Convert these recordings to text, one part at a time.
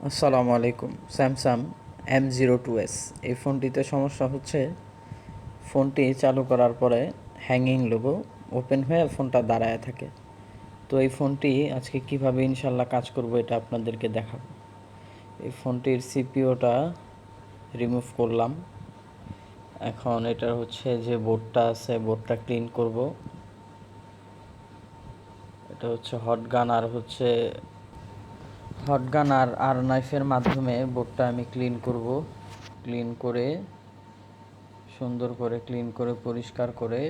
আসসালামু আলাইকুম। Samsung M02s এই ফোনটিতে সমস্যা হচ্ছে, ফোনটি চালু করার পরে হ্যাঙ্গিং লোগো ওপেন হয়ে ফোনটা দাঁড়ায় থাকে। তো এই ফোনটি আজকে কিভাবে ইনশাল্লাহ কাজ করব এটা আপনাদেরকে দেখাবো। এই ফোনটির সিপিওটা রিমুভ করলাম। এখন এটার হচ্ছে যে বোর্ডটা আছে, বোর্ডটা ক্লিন করব। এটা হচ্ছে হট গান আর নাইফের মাধ্যমে বোর্ডটা আমি ক্লিন করব। ক্লিন করে সুন্দর করে ক্লিন করে পরিষ্কার করে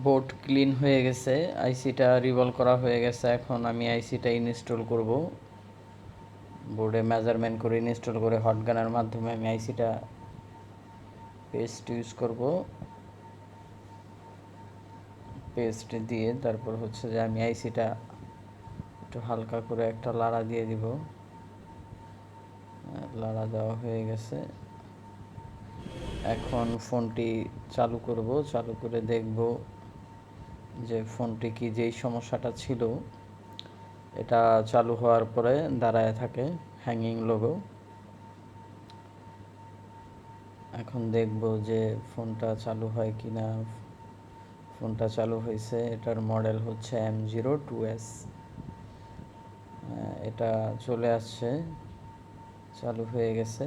বোর্ড ক্লিন হয়ে গেছে, আইসিটা রিভলভ করা হয়ে গেছে। এখন আমি আইসিটা ইনস্টল করব। বোর্ডে মেজারমেন্ট করে ইনস্টল করে হটগানের মাধ্যমে আমি আইসিটা পেস্ট ইউজ করব। পেস্ট দিয়ে তারপর হচ্ছে যে আমি আইসিটা একটু হালকা করে একটা লাড়া দিয়ে দিব। লাড়া দেওয়া হয়ে গেছে। এখন ফোনটি চালু করব। চালু করে দেখব যে ফোনটি কি যেই সমস্যাটা ছিল এটা চালু হওয়ার পরে দাঁড়ায় থাকে হ্যাঙ্গিং লোগো। এখন দেখব যে ফোনটা চালু হয় কি না। ফোনটা চালু হয়েছে। এটার মডেল হচ্ছে M02s। এটা চলে আসছে, চালু হয়ে গেছে।